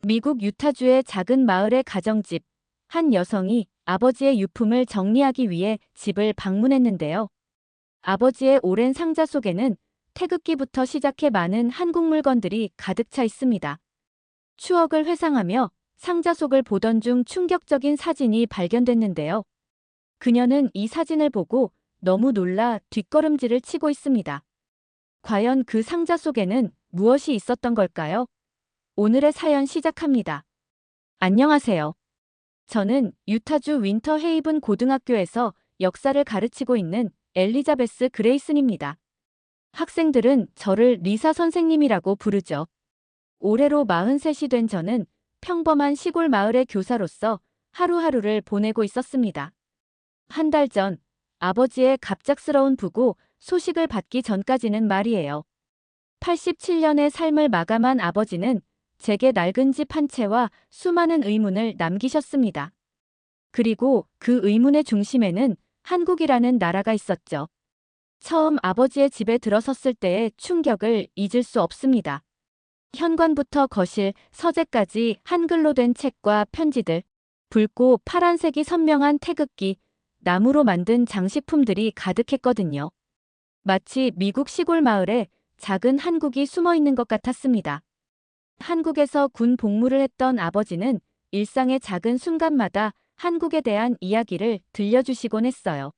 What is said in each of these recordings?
미국 유타주의 작은 마을의 가정집, 한 여성이 아버지의 유품을 정리하기 위해 집을 방문했는데요. 아버지의 오랜 상자 속에는 태극기부터 시작해 많은 한국 물건들이 가득 차 있습니다. 추억을 회상하며 상자 속을 보던 중 충격적인 사진이 발견됐는데요. 그녀는 이 사진을 보고 너무 놀라 뒷걸음질을 치고 있습니다. 과연 그 상자 속에는 무엇이 있었던 걸까요? 오늘의 사연 시작합니다. 안녕하세요. 저는 유타주 윈터 헤이븐 고등학교에서 역사를 가르치고 있는 엘리자베스 그레이슨입니다. 학생들은 저를 리사 선생님이라고 부르죠. 올해로 43이 된 저는 평범한 시골 마을의 교사로서 하루하루를 보내고 있었습니다. 한 달 전, 아버지의 갑작스러운 부고 소식을 받기 전까지는 말이에요. 87년의 삶을 마감한 아버지는 제게 낡은 집 한 채와 수많은 의문을 남기셨습니다. 그리고 그 의문의 중심에는 한국이라는 나라가 있었죠. 처음 아버지의 집에 들어섰을 때의 충격을 잊을 수 없습니다. 현관부터 거실, 서재까지 한글로 된 책과 편지들, 붉고 파란색이 선명한 태극기, 나무로 만든 장식품들이 가득했거든요. 마치 미국 시골 마을에 작은 한국이 숨어 있는 것 같았습니다. 한국에서 군 복무를 했던 아버지는 일상의 작은 순간마다 한국에 대한 이야기를 들려주시곤 했어요.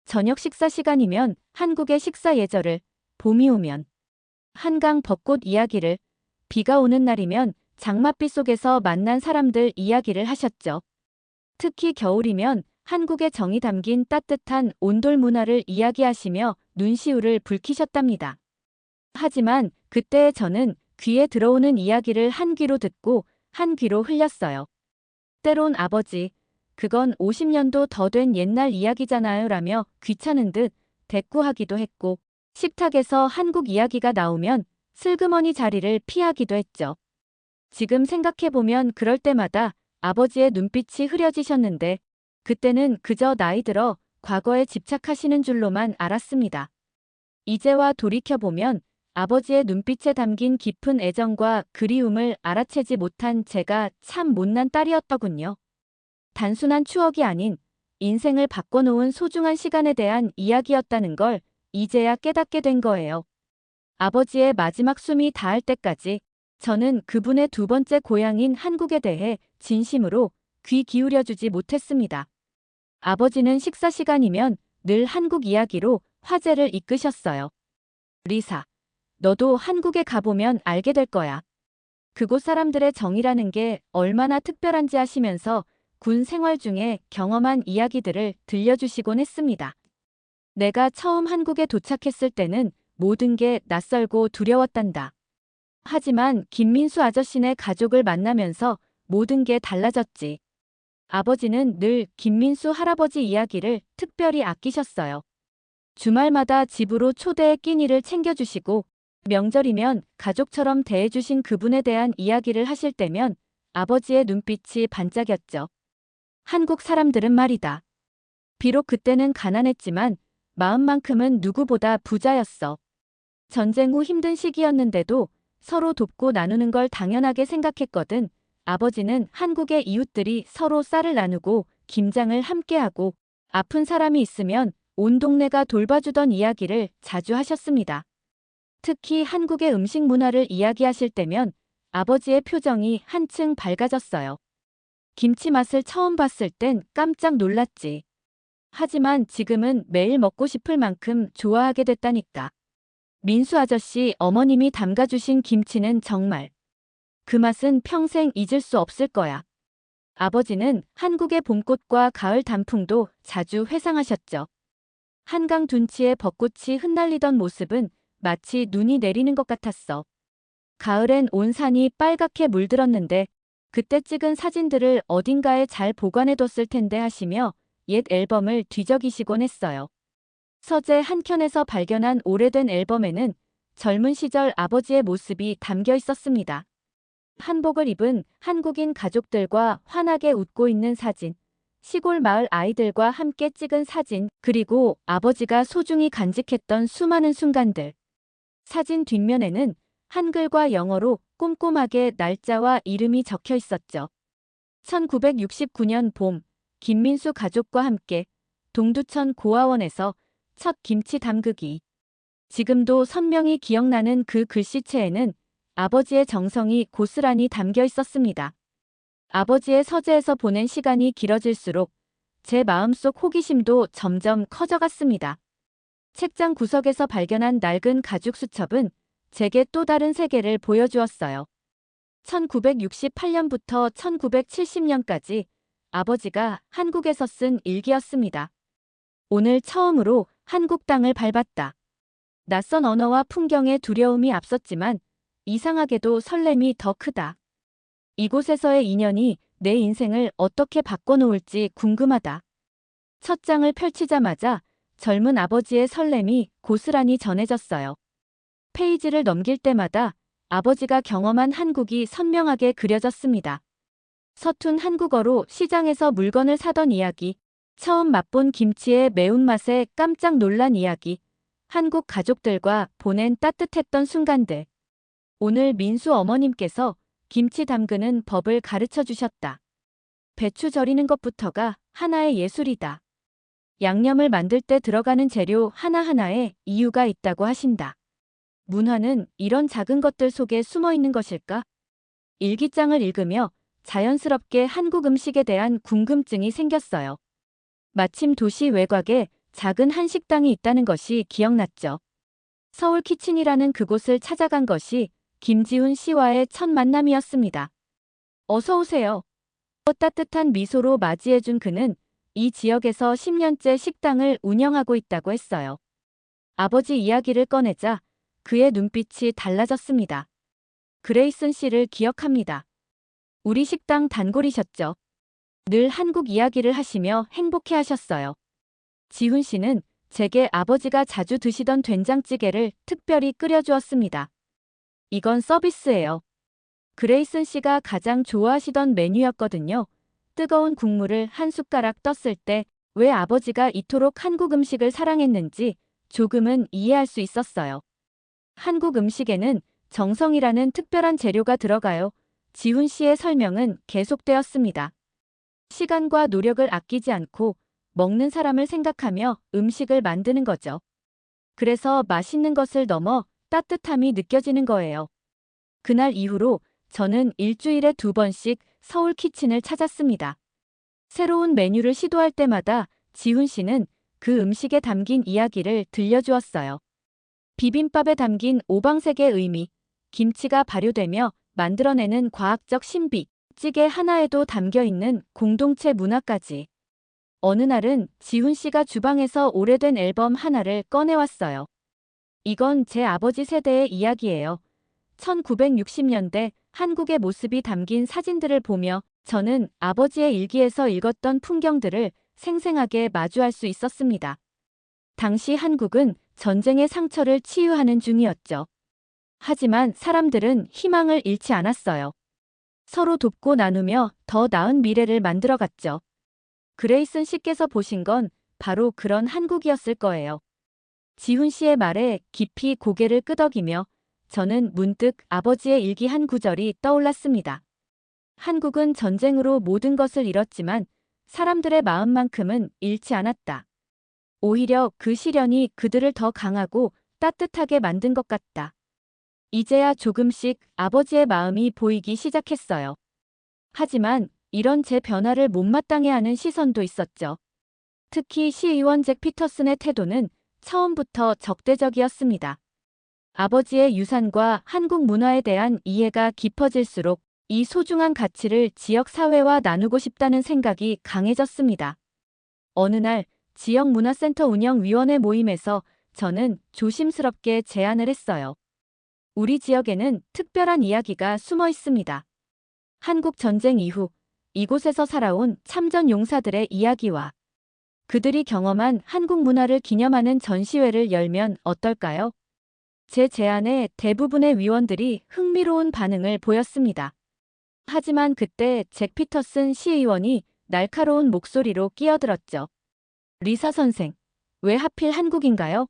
저녁 식사 시간이면 한국의 식사 예절을, 봄이 오면 한강 벚꽃 이야기를, 비가 오는 날이면 장맛비 속에서 만난 사람들 이야기를 하셨죠. 특히 겨울이면 한국의 정이 담긴 따뜻한 온돌 문화를 이야기하시며 눈시울을 붉히셨답니다. 하지만 그때의 저는 귀에 들어오는 이야기를 한 귀로 듣고 한 귀로 흘렸어요. 때론 아버지, 그건 50년도 더 된 옛날 이야기잖아요 라며 귀찮은 듯 대꾸하기도 했고, 식탁에서 한국 이야기가 나오면 슬그머니 자리를 피하기도 했죠. 지금 생각해보면 그럴 때마다 아버지의 눈빛이 흐려지셨는데, 그때는 그저 나이 들어 과거에 집착하시는 줄로만 알았습니다. 이제와 돌이켜보면 아버지의 눈빛에 담긴 깊은 애정과 그리움을 알아채지 못한 제가 참 못난 딸이었더군요. 단순한 추억이 아닌 인생을 바꿔놓은 소중한 시간에 대한 이야기였다는 걸 이제야 깨닫게 된 거예요. 아버지의 마지막 숨이 닿을 때까지 저는 그분의 두 번째 고향인 한국에 대해 진심으로 귀 기울여주지 못했습니다. 아버지는 식사 시간이면 늘 한국 이야기로 화제를 이끄셨어요. 리사, 너도 한국에 가보면 알게 될 거야. 그곳 사람들의 정이라는 게 얼마나 특별한지 하시면서 군 생활 중에 경험한 이야기들을 들려주시곤 했습니다. 내가 처음 한국에 도착했을 때는 모든 게 낯설고 두려웠단다. 하지만 김민수 아저씨네 가족을 만나면서 모든 게 달라졌지. 아버지는 늘 김민수 할아버지 이야기를 특별히 아끼셨어요. 주말마다 집으로 초대해 끼니를 챙겨주시고 명절이면 가족처럼 대해주신 그분에 대한 이야기를 하실 때면 아버지의 눈빛이 반짝였죠. 한국 사람들은 말이다. 비록 그때는 가난했지만 마음만큼은 누구보다 부자였어. 전쟁 후 힘든 시기였는데도 서로 돕고 나누는 걸 당연하게 생각했거든. 아버지는 한국의 이웃들이 서로 쌀을 나누고 김장을 함께하고 아픈 사람이 있으면 온 동네가 돌봐주던 이야기를 자주 하셨습니다. 특히 한국의 음식 문화를 이야기하실 때면 아버지의 표정이 한층 밝아졌어요. 김치 맛을 처음 봤을 땐 깜짝 놀랐지. 하지만 지금은 매일 먹고 싶을 만큼 좋아하게 됐다니까. 민수 아저씨 어머님이 담가주신 김치는 정말 그 맛은 평생 잊을 수 없을 거야. 아버지는 한국의 봄꽃과 가을 단풍도 자주 회상하셨죠. 한강 둔치에 벚꽃이 흩날리던 모습은 마치 눈이 내리는 것 같았어. 가을엔 온 산이 빨갛게 물들었는데 그때 찍은 사진들을 어딘가에 잘 보관해뒀을 텐데 하시며 옛 앨범을 뒤적이시곤 했어요. 서재 한켠에서 발견한 오래된 앨범에는 젊은 시절 아버지의 모습이 담겨 있었습니다. 한복을 입은 한국인 가족들과 환하게 웃고 있는 사진, 시골 마을 아이들과 함께 찍은 사진, 그리고 아버지가 소중히 간직했던 수많은 순간들. 사진 뒷면에는 한글과 영어로 꼼꼼하게 날짜와 이름이 적혀 있었죠. 1969년 봄, 김민수 가족과 함께 동두천 고아원에서 첫 김치 담그기. 지금도 선명히 기억나는 그 글씨체에는 아버지의 정성이 고스란히 담겨 있었습니다. 아버지의 서재에서 보낸 시간이 길어질수록 제 마음속 호기심도 점점 커져갔습니다. 책장 구석에서 발견한 낡은 가죽 수첩은 제게 또 다른 세계를 보여주었어요. 1968년부터 1970년까지 아버지가 한국에서 쓴 일기였습니다. 오늘 처음으로 한국 땅을 밟았다. 낯선 언어와 풍경에 두려움이 앞섰지만 이상하게도 설렘이 더 크다. 이곳에서의 인연이 내 인생을 어떻게 바꿔놓을지 궁금하다. 첫 장을 펼치자마자 젊은 아버지의 설렘이 고스란히 전해졌어요. 페이지를 넘길 때마다 아버지가 경험한 한국이 선명하게 그려졌습니다. 서툰 한국어로 시장에서 물건을 사던 이야기, 처음 맛본 김치의 매운맛에 깜짝 놀란 이야기, 한국 가족들과 보낸 따뜻했던 순간들. 오늘 민수 어머님께서 김치 담그는 법을 가르쳐 주셨다. 배추 절이는 것부터가 하나의 예술이다. 양념을 만들 때 들어가는 재료 하나하나에 이유가 있다고 하신다. 문화는 이런 작은 것들 속에 숨어 있는 것일까? 일기장을 읽으며 자연스럽게 한국 음식에 대한 궁금증이 생겼어요. 마침 도시 외곽에 작은 한식당이 있다는 것이 기억났죠. 서울 키친이라는 그곳을 찾아간 것이 김지훈 씨와의 첫 만남이었습니다. 어서 오세요. 따뜻한 미소로 맞이해준 그는 이 지역에서 10년째 식당을 운영하고 있다고 했어요. 아버지 이야기를 꺼내자 그의 눈빛이 달라졌습니다. 그레이슨 씨를 기억합니다. 우리 식당 단골이셨죠. 늘 한국 이야기를 하시며 행복해하셨어요. 지훈 씨는 제게 아버지가 자주 드시던 된장찌개를 특별히 끓여주었습니다. 이건 서비스예요. 그레이슨 씨가 가장 좋아하시던 메뉴였거든요. 뜨거운 국물을 한 숟가락 떴을 때 왜 아버지가 이토록 한국 음식을 사랑했는지 조금은 이해할 수 있었어요. 한국 음식에는 정성이라는 특별한 재료가 들어가요. 지훈 씨의 설명은 계속되었습니다. 시간과 노력을 아끼지 않고 먹는 사람을 생각하며 음식을 만드는 거죠. 그래서 맛있는 것을 넘어 따뜻함이 느껴지는 거예요. 그날 이후로 저는 일주일에 2번씩 서울 키친을 찾았습니다. 새로운 메뉴를 시도할 때마다 지훈 씨는 그 음식에 담긴 이야기를 들려주었어요. 비빔밥에 담긴 오방색의 의미, 김치가 발효되며 만들어내는 과학적 신비, 찌개 하나에도 담겨있는 공동체 문화까지. 어느 날은 지훈 씨가 주방에서 오래된 앨범 하나를 꺼내왔어요. 이건 제 아버지 세대의 이야기예요. 1960년대 한국의 모습이 담긴 사진들을 보며 저는 아버지의 일기에서 읽었던 풍경들을 생생하게 마주할 수 있었습니다. 당시 한국은 전쟁의 상처를 치유하는 중이었죠. 하지만 사람들은 희망을 잃지 않았어요. 서로 돕고 나누며 더 나은 미래를 만들어갔죠. 그레이슨 씨께서 보신 건 바로 그런 한국이었을 거예요. 지훈 씨의 말에 깊이 고개를 끄덕이며 저는 문득 아버지의 일기 한 구절이 떠올랐습니다. 한국은 전쟁으로 모든 것을 잃었지만 사람들의 마음만큼은 잃지 않았다. 오히려 그 시련이 그들을 더 강하고 따뜻하게 만든 것 같다. 이제야 조금씩 아버지의 마음이 보이기 시작했어요. 하지만 이런 제 변화를 못마땅해하는 시선도 있었죠. 특히 시의원 잭 피터슨의 태도는 처음부터 적대적이었습니다. 아버지의 유산과 한국 문화에 대한 이해가 깊어질수록 이 소중한 가치를 지역 사회와 나누고 싶다는 생각이 강해졌습니다. 어느 날 지역 문화센터 운영위원회 모임에서 저는 조심스럽게 제안을 했어요. 우리 지역에는 특별한 이야기가 숨어 있습니다. 한국 전쟁 이후 이곳에서 살아온 참전 용사들의 이야기와 그들이 경험한 한국 문화를 기념하는 전시회를 열면 어떨까요? 제 제안에 대부분의 위원들이 흥미로운 반응을 보였습니다. 하지만 그때 잭 피터슨 시의원이 날카로운 목소리로 끼어들었죠. 리사 선생, 왜 하필 한국인가요?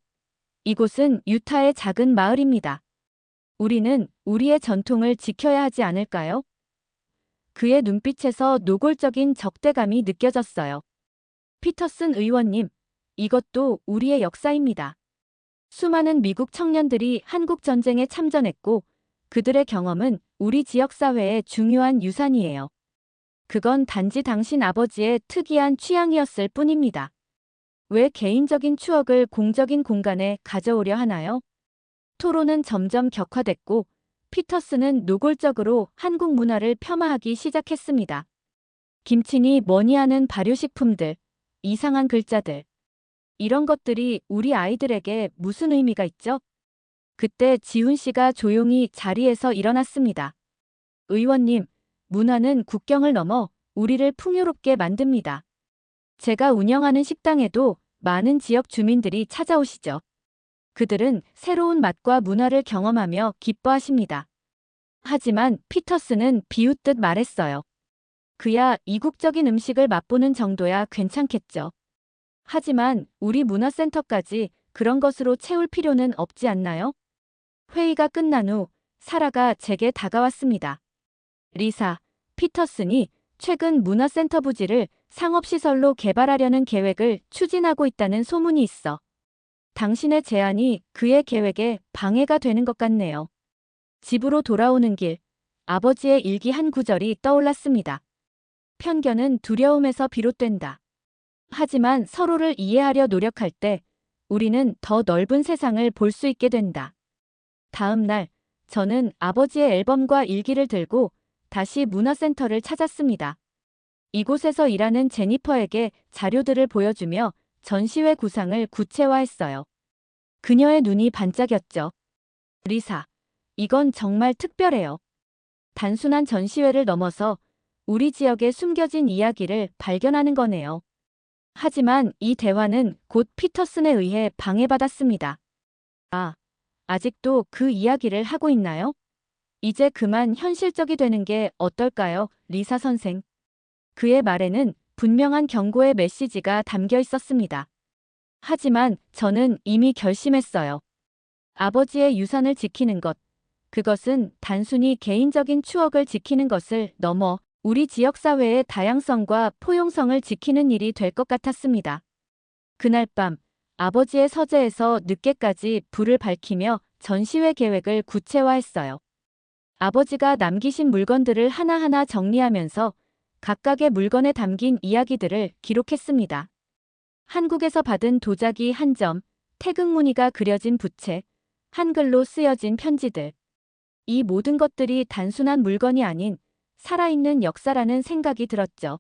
이곳은 유타의 작은 마을입니다. 우리는 우리의 전통을 지켜야 하지 않을까요? 그의 눈빛에서 노골적인 적대감이 느껴졌어요. 피터슨 의원님, 이것도 우리의 역사입니다. 수많은 미국 청년들이 한국 전쟁에 참전했고 그들의 경험은 우리 지역 사회의 중요한 유산이에요. 그건 단지 당신 아버지의 특이한 취향이었을 뿐입니다. 왜 개인적인 추억을 공적인 공간에 가져오려 하나요? 토론은 점점 격화됐고 피터스는 노골적으로 한국 문화를 폄하하기 시작했습니다. 김치니 뭐니 하는 발효식품들, 이상한 글자들. 이런 것들이 우리 아이들에게 무슨 의미가 있죠? 그때 지훈 씨가 조용히 자리에서 일어났습니다. 의원님, 문화는 국경을 넘어 우리를 풍요롭게 만듭니다. 제가 운영하는 식당에도 많은 지역 주민들이 찾아오시죠. 그들은 새로운 맛과 문화를 경험하며 기뻐하십니다. 하지만 피터스는 비웃듯 말했어요. 그야 이국적인 음식을 맛보는 정도야 괜찮겠죠. 하지만 우리 문화센터까지 그런 것으로 채울 필요는 없지 않나요? 회의가 끝난 후 사라가 제게 다가왔습니다. 리사, 피터슨이 최근 문화센터 부지를 상업시설로 개발하려는 계획을 추진하고 있다는 소문이 있어. 당신의 제안이 그의 계획에 방해가 되는 것 같네요. 집으로 돌아오는 길, 아버지의 일기 한 구절이 떠올랐습니다. 편견은 두려움에서 비롯된다. 하지만 서로를 이해하려 노력할 때 우리는 더 넓은 세상을 볼 수 있게 된다. 다음 날, 저는 아버지의 앨범과 일기를 들고 다시 문화센터를 찾았습니다. 이곳에서 일하는 제니퍼에게 자료들을 보여주며 전시회 구상을 구체화했어요. 그녀의 눈이 반짝였죠. 리사, 이건 정말 특별해요. 단순한 전시회를 넘어서 우리 지역의 숨겨진 이야기를 발견하는 거네요. 하지만 이 대화는 곧 피터슨에 의해 방해받았습니다. 아직도 그 이야기를 하고 있나요? 이제 그만 현실적이 되는 게 어떨까요, 리사 선생? 그의 말에는 분명한 경고의 메시지가 담겨 있었습니다. 하지만 저는 이미 결심했어요. 아버지의 유산을 지키는 것, 그것은 단순히 개인적인 추억을 지키는 것을 넘어 우리 지역사회의 다양성과 포용성을 지키는 일이 될 것 같았습니다. 그날 밤, 아버지의 서재에서 늦게까지 불을 밝히며 전시회 계획을 구체화했어요. 아버지가 남기신 물건들을 하나하나 정리하면서 각각의 물건에 담긴 이야기들을 기록했습니다. 한국에서 받은 도자기 한 점, 태극 무늬가 그려진 부채, 한글로 쓰여진 편지들. 이 모든 것들이 단순한 물건이 아닌 살아있는 역사라는 생각이 들었죠.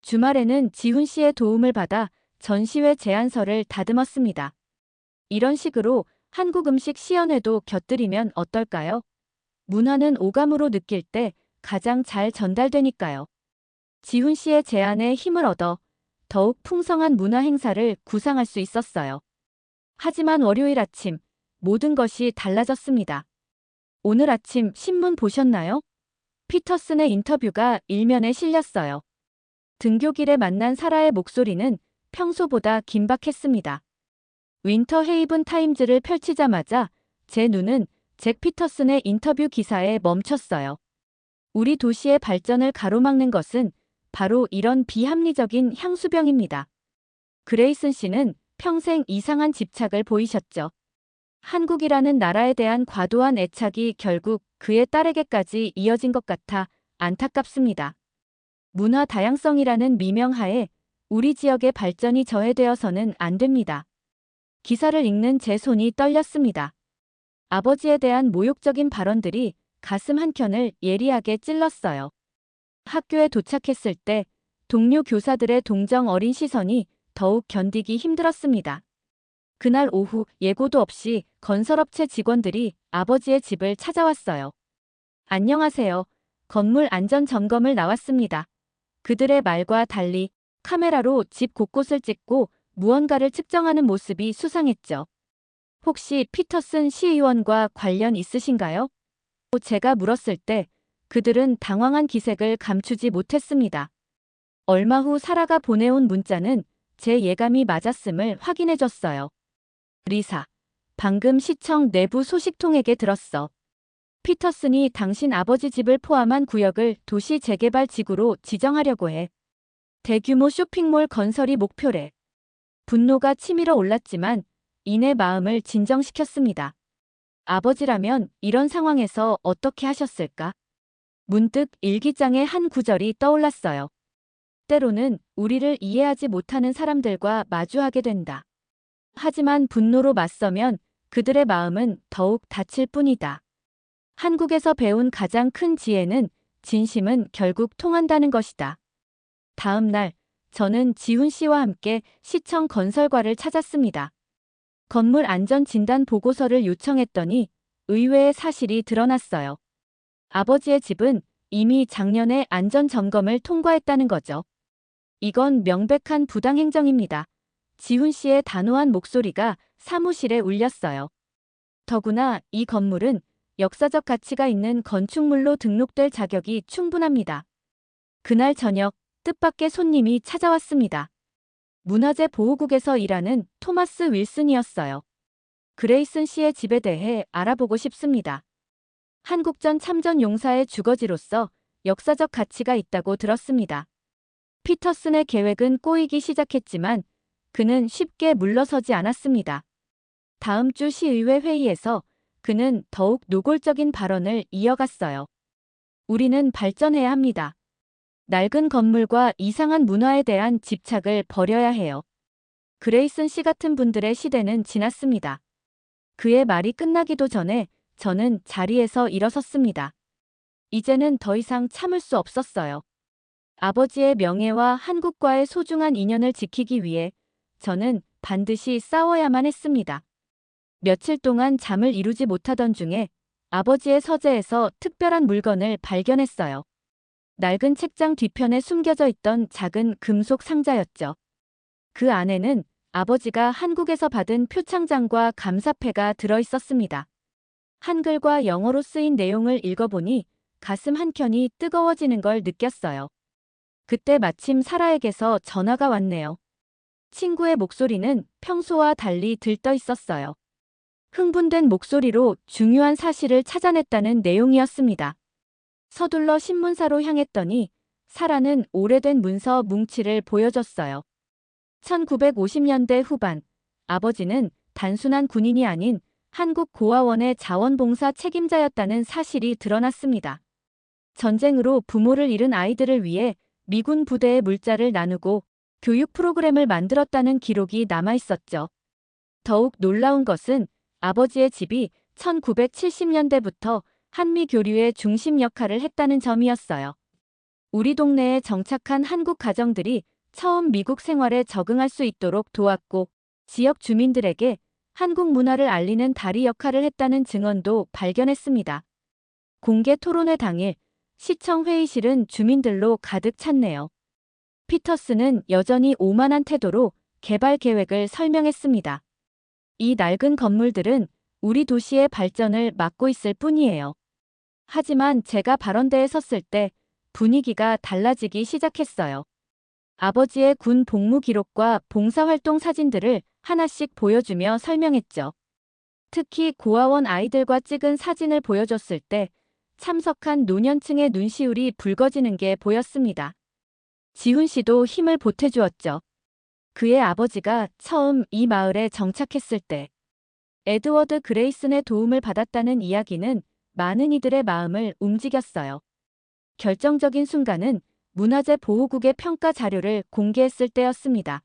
주말에는 지훈 씨의 도움을 받아 전시회 제안서를 다듬었습니다. 이런 식으로 한국 음식 시연회도 곁들이면 어떨까요? 문화는 오감으로 느낄 때 가장 잘 전달되니까요. 지훈 씨의 제안에 힘을 얻어 더욱 풍성한 문화 행사를 구상할 수 있었어요. 하지만 월요일 아침, 모든 것이 달라졌습니다. 오늘 아침 신문 보셨나요? 피터슨의 인터뷰가 일면에 실렸어요. 등교길에 만난 사라의 목소리는 평소보다 긴박했습니다. 윈터 헤이븐 타임즈를 펼치자마자 제 눈은 잭 피터슨의 인터뷰 기사에 멈췄어요. 우리 도시의 발전을 가로막는 것은 바로 이런 비합리적인 향수병입니다. 그레이슨 씨는 평생 이상한 집착을 보이셨죠. 한국이라는 나라에 대한 과도한 애착이 결국 그의 딸에게까지 이어진 것 같아 안타깝습니다. 문화 다양성이라는 미명하에 우리 지역의 발전이 저해되어서는 안 됩니다. 기사를 읽는 제 손이 떨렸습니다. 아버지에 대한 모욕적인 발언들이 가슴 한켠을 예리하게 찔렀어요. 학교에 도착했을 때 동료 교사들의 동정 어린 시선이 더욱 견디기 힘들었습니다. 그날 오후 예고도 없이 건설업체 직원들이 아버지의 집을 찾아왔어요. 안녕하세요. 건물 안전 점검을 나왔습니다. 그들의 말과 달리 카메라로 집 곳곳을 찍고 무언가를 측정하는 모습이 수상했죠. 혹시 피터슨 시의원과 관련 있으신가요? 제가 물었을 때 그들은 당황한 기색을 감추지 못했습니다. 얼마 후 사라가 보내온 문자는 제 예감이 맞았음을 확인해줬어요. 리사, 방금 시청 내부 소식통에게 들었어. 피터슨이 당신 아버지 집을 포함한 구역을 도시 재개발 지구로 지정하려고 해. 대규모 쇼핑몰 건설이 목표래. 분노가 치밀어 올랐지만 이내 마음을 진정시켰습니다. 아버지라면 이런 상황에서 어떻게 하셨을까? 문득 일기장의 한 구절이 떠올랐어요. 때로는 우리를 이해하지 못하는 사람들과 마주하게 된다. 하지만 분노로 맞서면 그들의 마음은 더욱 다칠 뿐이다. 한국에서 배운 가장 큰 지혜는 진심은 결국 통한다는 것이다. 다음 날, 저는 지훈 씨와 함께 시청 건설과를 찾았습니다. 건물 안전 진단 보고서를 요청했더니 의외의 사실이 드러났어요. 아버지의 집은 이미 작년에 안전 점검을 통과했다는 거죠. 이건 명백한 부당행정입니다. 지훈 씨의 단호한 목소리가 사무실에 울렸어요. 더구나 이 건물은 역사적 가치가 있는 건축물로 등록될 자격이 충분합니다. 그날 저녁, 뜻밖의 손님이 찾아왔습니다. 문화재 보호국에서 일하는 토마스 윌슨이었어요. 그레이슨 씨의 집에 대해 알아보고 싶습니다. 한국전 참전 용사의 주거지로서 역사적 가치가 있다고 들었습니다. 피터슨의 계획은 꼬이기 시작했지만 그는 쉽게 물러서지 않았습니다. 다음 주 시의회 회의에서 그는 더욱 노골적인 발언을 이어갔어요. 우리는 발전해야 합니다. 낡은 건물과 이상한 문화에 대한 집착을 버려야 해요. 그레이슨 씨 같은 분들의 시대는 지났습니다. 그의 말이 끝나기도 전에 저는 자리에서 일어섰습니다. 이제는 더 이상 참을 수 없었어요. 아버지의 명예와 한국과의 소중한 인연을 지키기 위해 저는 반드시 싸워야만 했습니다. 며칠 동안 잠을 이루지 못하던 중에 아버지의 서재에서 특별한 물건을 발견했어요. 낡은 책장 뒤편에 숨겨져 있던 작은 금속 상자였죠. 그 안에는 아버지가 한국에서 받은 표창장과 감사패가 들어있었습니다. 한글과 영어로 쓰인 내용을 읽어보니 가슴 한켠이 뜨거워지는 걸 느꼈어요. 그때 마침 사라에게서 전화가 왔네요. 친구의 목소리는 평소와 달리 들떠 있었어요. 흥분된 목소리로 중요한 사실을 찾아냈다는 내용이었습니다. 서둘러 신문사로 향했더니 사라는 오래된 문서 뭉치를 보여줬어요. 1950년대 후반, 아버지는 단순한 군인이 아닌 한국 고아원의 자원봉사 책임자였다는 사실이 드러났습니다. 전쟁으로 부모를 잃은 아이들을 위해 미군 부대의 물자를 나누고 교육 프로그램을 만들었다는 기록이 남아있었죠. 더욱 놀라운 것은 아버지의 집이 1970년대부터 한미 교류의 중심 역할을 했다는 점이었어요. 우리 동네에 정착한 한국 가정들이 처음 미국 생활에 적응할 수 있도록 도왔고 지역 주민들에게 한국 문화를 알리는 다리 역할을 했다는 증언도 발견했습니다. 공개 토론회 당일 시청 회의실은 주민들로 가득 찼네요. 피터슨은 여전히 오만한 태도로 개발 계획을 설명했습니다. 이 낡은 건물들은 우리 도시의 발전을 막고 있을 뿐이에요. 하지만 제가 발언대에 섰을 때 분위기가 달라지기 시작했어요. 아버지의 군 복무 기록과 봉사활동 사진들을 하나씩 보여주며 설명했죠. 특히 고아원 아이들과 찍은 사진을 보여줬을 때 참석한 노년층의 눈시울이 붉어지는 게 보였습니다. 지훈 씨도 힘을 보태주었죠. 그의 아버지가 처음 이 마을에 정착했을 때 에드워드 그레이슨의 도움을 받았다는 이야기는 많은 이들의 마음을 움직였어요. 결정적인 순간은 문화재 보호국의 평가 자료를 공개했을 때였습니다.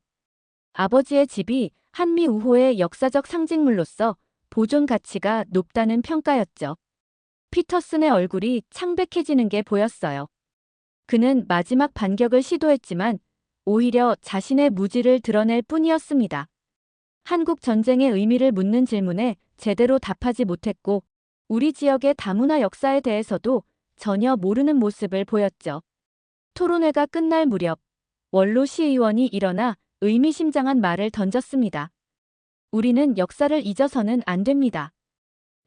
아버지의 집이 한미 우호의 역사적 상징물로서 보존 가치가 높다는 평가였죠. 피터슨의 얼굴이 창백해지는 게 보였어요. 그는 마지막 반격을 시도했지만 오히려 자신의 무지를 드러낼 뿐이었습니다. 한국 전쟁의 의미를 묻는 질문에 제대로 답하지 못했고 우리 지역의 다문화 역사에 대해서도 전혀 모르는 모습을 보였죠. 토론회가 끝날 무렵 원로 시의원이 일어나 의미심장한 말을 던졌습니다. 우리는 역사를 잊어서는 안 됩니다.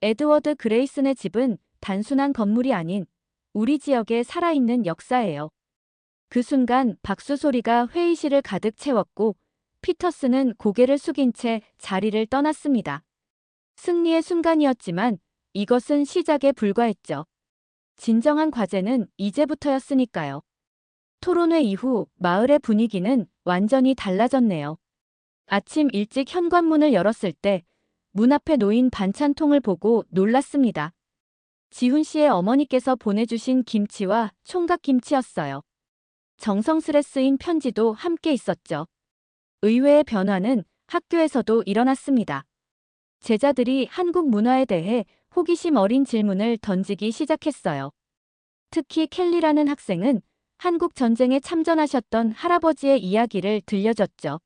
에드워드 그레이슨의 집은 단순한 건물이 아닌 우리 지역의 살아있는 역사예요. 그 순간 박수 소리가 회의실을 가득 채웠고 피터슨은 고개를 숙인 채 자리를 떠났습니다. 승리의 순간이었지만 이것은 시작에 불과했죠. 진정한 과제는 이제부터였으니까요. 토론회 이후 마을의 분위기는 완전히 달라졌네요. 아침 일찍 현관문을 열었을 때 문 앞에 놓인 반찬통을 보고 놀랐습니다. 지훈 씨의 어머니께서 보내주신 김치와 총각김치였어요. 정성스레 쓰인 편지도 함께 있었죠. 의외의 변화는 학교에서도 일어났습니다. 제자들이 한국 문화에 대해 호기심 어린 질문을 던지기 시작했어요. 특히 켈리라는 학생은 한국 전쟁에 참전하셨던 할아버지의 이야기를 들려줬죠.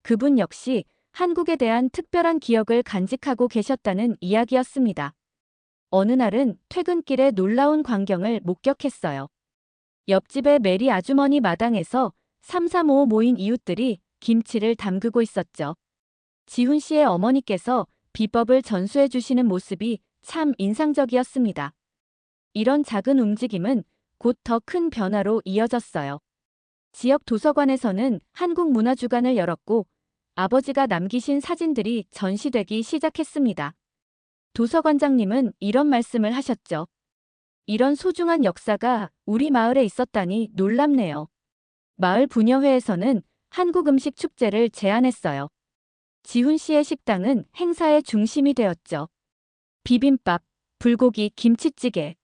그분 역시 한국에 대한 특별한 기억을 간직하고 계셨다는 이야기였습니다. 어느 날은 퇴근길에 놀라운 광경을 목격했어요. 옆집의 메리 아주머니 마당에서 삼삼오오 모인 이웃들이 김치를 담그고 있었죠. 지훈 씨의 어머니께서 비법을 전수해 주시는 모습이 참 인상적이었습니다. 이런 작은 움직임은 곧 더 큰 변화로 이어졌어요. 지역 도서관에서는 한국 문화 주간을 열었고 아버지가 남기신 사진들이 전시되기 시작했습니다. 도서관장님은 이런 말씀을 하셨죠. 이런 소중한 역사가 우리 마을에 있었다니 놀랍네요. 마을 부녀회에서는 한국 음식 축제를 제안했어요. 지훈 씨의 식당은 행사의 중심이 되었죠. 비빔밥, 불고기, 김치찌개.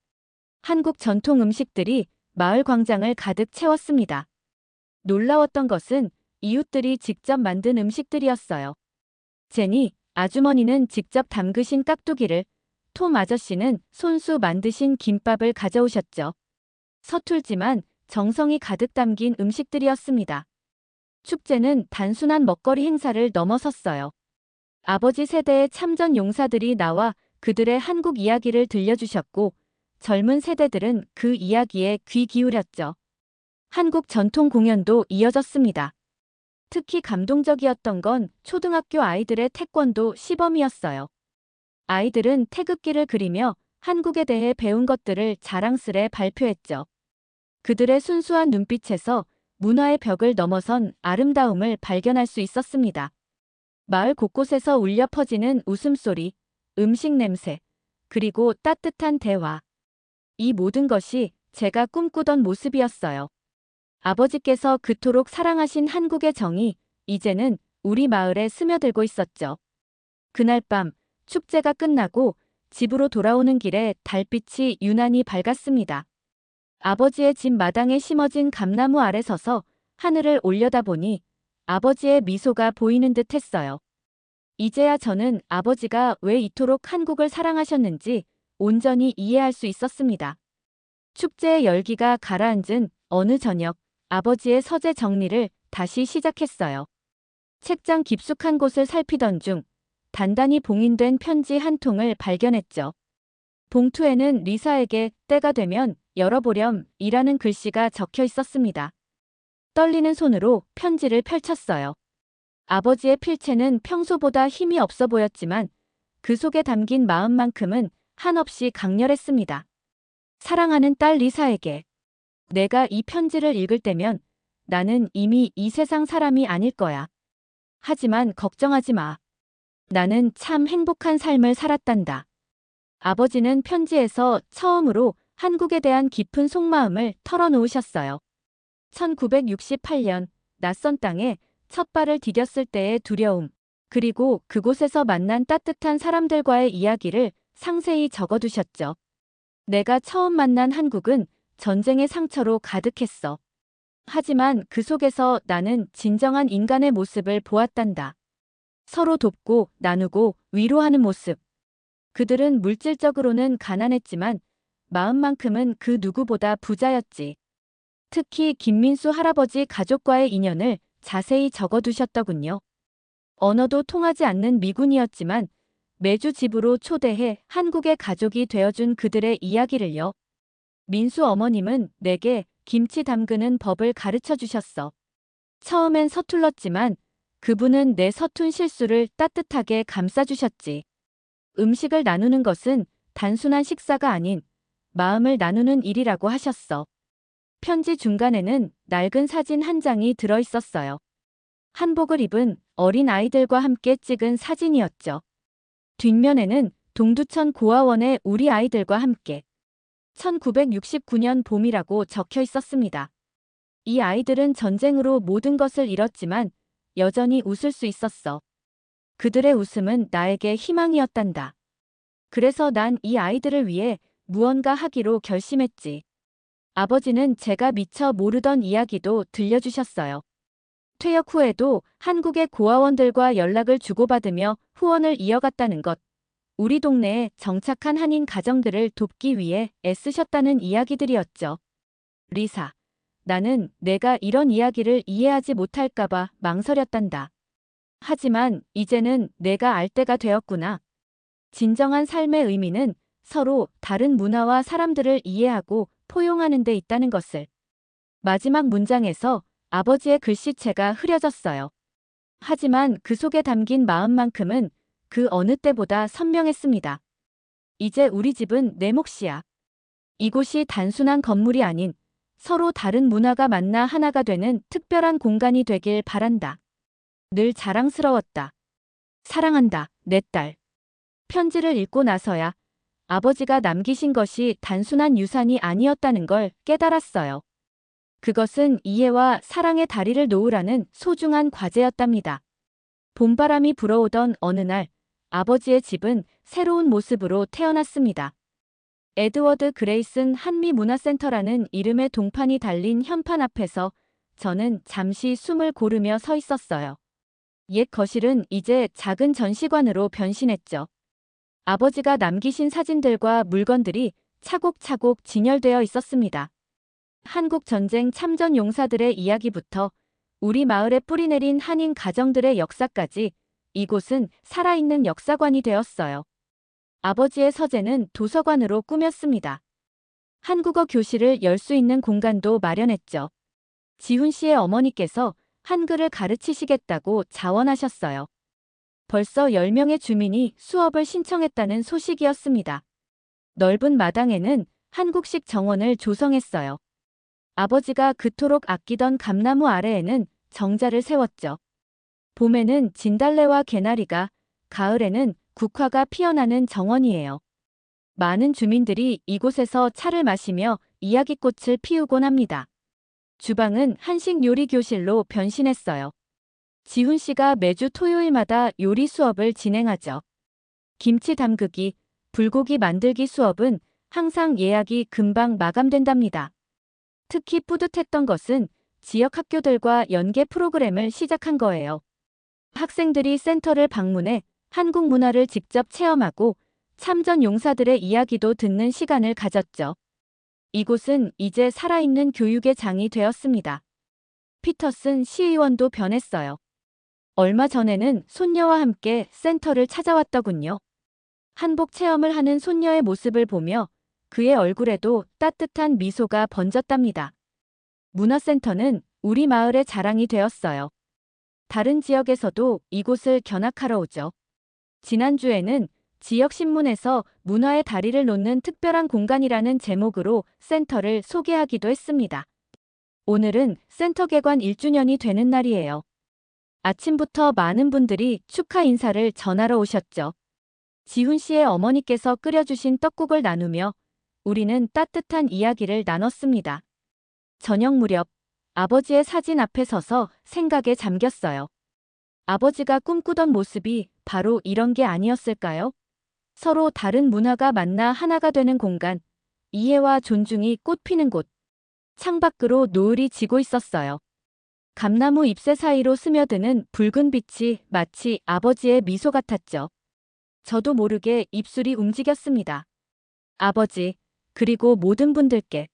한국 전통 음식들이 마을 광장을 가득 채웠습니다. 놀라웠던 것은 이웃들이 직접 만든 음식들이었어요. 제니, 아주머니는 직접 담그신 깍두기를, 톰 아저씨는 손수 만드신 김밥을 가져오셨죠. 서툴지만 정성이 가득 담긴 음식들이었습니다. 축제는 단순한 먹거리 행사를 넘어섰어요. 아버지 세대의 참전 용사들이 나와 그들의 한국 이야기를 들려주셨고 젊은 세대들은 그 이야기에 귀 기울였죠. 한국 전통 공연도 이어졌습니다. 특히 감동적이었던 건 초등학교 아이들의 태권도 시범이었어요. 아이들은 태극기를 그리며 한국에 대해 배운 것들을 자랑스레 발표했죠. 그들의 순수한 눈빛에서 문화의 벽을 넘어선 아름다움을 발견할 수 있었습니다. 마을 곳곳에서 울려 퍼지는 웃음소리, 음식 냄새, 그리고 따뜻한 대화. 이 모든 것이 제가 꿈꾸던 모습이었어요. 아버지께서 그토록 사랑하신 한국의 정이 이제는 우리 마을에 스며들고 있었죠. 그날 밤 축제가 끝나고 집으로 돌아오는 길에 달빛이 유난히 밝았습니다. 아버지의 집 마당에 심어진 감나무 아래 서서 하늘을 올려다보니 아버지의 미소가 보이는 듯 했어요. 이제야 저는 아버지가 왜 이토록 한국을 사랑하셨는지 온전히 이해할 수 있었습니다. 축제의 열기가 가라앉은 어느 저녁, 아버지의 서재 정리를 다시 시작했어요. 책장 깊숙한 곳을 살피던 중 단단히 봉인된 편지 한 통을 발견했죠. 봉투에는 리사에게 때가 되면 열어보렴 이라는 글씨가 적혀 있었습니다. 떨리는 손으로 편지를 펼쳤어요. 아버지의 필체는 평소보다 힘이 없어 보였지만 그 속에 담긴 마음만큼은 한없이 강렬했습니다. 사랑하는 딸 리사에게. 내가 이 편지를 읽을 때면 나는 이미 이 세상 사람이 아닐 거야. 하지만 걱정하지 마. 나는 참 행복한 삶을 살았단다. 아버지는 편지에서 처음으로 한국에 대한 깊은 속마음을 털어놓으셨어요. 1968년 낯선 땅에 첫 발을 디뎠을 때의 두려움, 그리고 그곳에서 만난 따뜻한 사람들과의 이야기를 상세히 적어두셨죠. 내가 처음 만난 한국은 전쟁의 상처로 가득했어. 하지만 그 속에서 나는 진정한 인간의 모습을 보았단다. 서로 돕고 나누고 위로하는 모습. 그들은 물질적으로는 가난했지만 마음만큼은 그 누구보다 부자였지. 특히 김민수 할아버지 가족과의 인연을 자세히 적어두셨더군요. 언어도 통하지 않는 미군이었지만 매주 집으로 초대해 한국의 가족이 되어준 그들의 이야기를요. 민수 어머님은 내게 김치 담그는 법을 가르쳐 주셨어. 처음엔 서툴렀지만 그분은 내 서툰 실수를 따뜻하게 감싸주셨지. 음식을 나누는 것은 단순한 식사가 아닌 마음을 나누는 일이라고 하셨어. 편지 중간에는 낡은 사진 한 장이 들어 있었어요. 한복을 입은 어린 아이들과 함께 찍은 사진이었죠. 뒷면에는 동두천 고아원에 우리 아이들과 함께 1969년 봄이라고 적혀 있었습니다. 이 아이들은 전쟁으로 모든 것을 잃었지만 여전히 웃을 수 있었어. 그들의 웃음은 나에게 희망이었단다. 그래서 난 이 아이들을 위해 무언가 하기로 결심했지. 아버지는 제가 미처 모르던 이야기도 들려주셨어요. 퇴역 후에도 한국의 고아원들과 연락을 주고받으며 후원을 이어갔다는 것. 우리 동네에 정착한 한인 가정들을 돕기 위해 애쓰셨다는 이야기들이었죠. 리사. 나는 내가 이런 이야기를 이해하지 못할까봐 망설였단다. 하지만 이제는 내가 알 때가 되었구나. 진정한 삶의 의미는 서로 다른 문화와 사람들을 이해하고 포용하는 데 있다는 것을. 마지막 문장에서 아버지의 글씨체가 흐려졌어요. 하지만 그 속에 담긴 마음만큼은 그 어느 때보다 선명했습니다. 이제 우리 집은 내 몫이야. 이곳이 단순한 건물이 아닌 서로 다른 문화가 만나 하나가 되는 특별한 공간이 되길 바란다. 늘 자랑스러웠다. 사랑한다, 내 딸. 편지를 읽고 나서야 아버지가 남기신 것이 단순한 유산이 아니었다는 걸 깨달았어요. 그것은 이해와 사랑의 다리를 놓으라는 소중한 과제였답니다. 봄바람이 불어오던 어느 날, 아버지의 집은 새로운 모습으로 태어났습니다. 에드워드 그레이슨 한미문화센터라는 이름의 동판이 달린 현판 앞에서 저는 잠시 숨을 고르며 서 있었어요. 옛 거실은 이제 작은 전시관으로 변신했죠. 아버지가 남기신 사진들과 물건들이 차곡차곡 진열되어 있었습니다. 한국 전쟁 참전 용사들의 이야기부터 우리 마을에 뿌리내린 한인 가정들의 역사까지 이곳은 살아있는 역사관이 되었어요. 아버지의 서재는 도서관으로 꾸몄습니다. 한국어 교실을 열 수 있는 공간도 마련했죠. 지훈 씨의 어머니께서 한글을 가르치시겠다고 자원하셨어요. 벌써 10명의 주민이 수업을 신청했다는 소식이었습니다. 넓은 마당에는 한국식 정원을 조성했어요. 아버지가 그토록 아끼던 감나무 아래에는 정자를 세웠죠. 봄에는 진달래와 개나리가, 가을에는 국화가 피어나는 정원이에요. 많은 주민들이 이곳에서 차를 마시며 이야기꽃을 피우곤 합니다. 주방은 한식 요리 교실로 변신했어요. 지훈 씨가 매주 토요일마다 요리 수업을 진행하죠. 김치 담그기, 불고기 만들기 수업은 항상 예약이 금방 마감된답니다. 특히 뿌듯했던 것은 지역 학교들과 연계 프로그램을 시작한 거예요. 학생들이 센터를 방문해 한국 문화를 직접 체험하고 참전 용사들의 이야기도 듣는 시간을 가졌죠. 이곳은 이제 살아있는 교육의 장이 되었습니다. 피터슨 시의원도 변했어요. 얼마 전에는 손녀와 함께 센터를 찾아왔더군요. 한복 체험을 하는 손녀의 모습을 보며 그의 얼굴에도 따뜻한 미소가 번졌답니다. 문화센터는 우리 마을의 자랑이 되었어요. 다른 지역에서도 이곳을 견학하러 오죠. 지난주에는 지역신문에서 문화의 다리를 놓는 특별한 공간이라는 제목으로 센터를 소개하기도 했습니다. 오늘은 센터 개관 1주년이 되는 날이에요. 아침부터 많은 분들이 축하 인사를 전하러 오셨죠. 지훈 씨의 어머니께서 끓여주신 떡국을 나누며 우리는 따뜻한 이야기를 나눴습니다. 저녁 무렵 아버지의 사진 앞에 서서 생각에 잠겼어요. 아버지가 꿈꾸던 모습이 바로 이런 게 아니었을까요? 서로 다른 문화가 만나 하나가 되는 공간, 이해와 존중이 꽃피는 곳. 창밖으로 노을이 지고 있었어요. 감나무 잎새 사이로 스며드는 붉은 빛이 마치 아버지의 미소 같았죠. 저도 모르게 입술이 움직였습니다. 아버지, 그리고 모든 분들께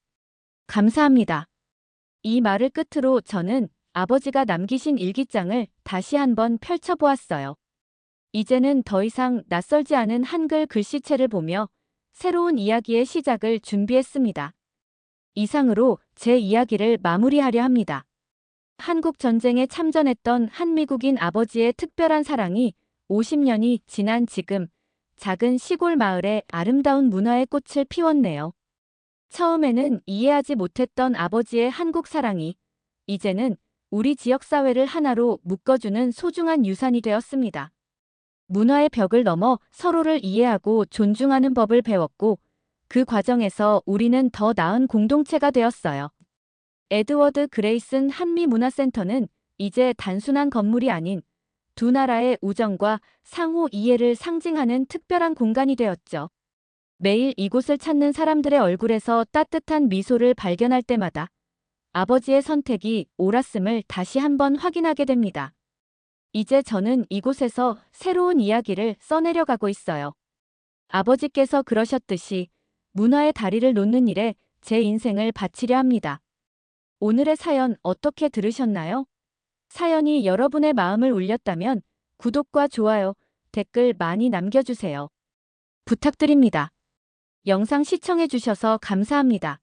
감사합니다. 이 말을 끝으로 저는 아버지가 남기신 일기장을 다시 한번 펼쳐보았어요. 이제는 더 이상 낯설지 않은 한글 글씨체를 보며 새로운 이야기의 시작을 준비했습니다. 이상으로 제 이야기를 마무리하려 합니다. 한국 전쟁에 참전했던 한미국인 아버지의 특별한 사랑이 50년이 지난 지금 작은 시골 마을에 아름다운 문화의 꽃을 피웠네요. 처음에는 이해하지 못했던 아버지의 한국 사랑이 이제는 우리 지역사회를 하나로 묶어주는 소중한 유산이 되었습니다. 문화의 벽을 넘어 서로를 이해하고 존중하는 법을 배웠고, 그 과정에서 우리는 더 나은 공동체가 되었어요. 에드워드 그레이슨 한미문화센터는 이제 단순한 건물이 아닌 두 나라의 우정과 상호 이해를 상징하는 특별한 공간이 되었죠. 매일 이곳을 찾는 사람들의 얼굴에서 따뜻한 미소를 발견할 때마다 아버지의 선택이 옳았음을 다시 한번 확인하게 됩니다. 이제 저는 이곳에서 새로운 이야기를 써내려가고 있어요. 아버지께서 그러셨듯이 문화의 다리를 놓는 일에 제 인생을 바치려 합니다. 오늘의 사연 어떻게 들으셨나요? 사연이 여러분의 마음을 울렸다면 구독과 좋아요, 댓글 많이 남겨주세요. 부탁드립니다. 영상 시청해주셔서 감사합니다.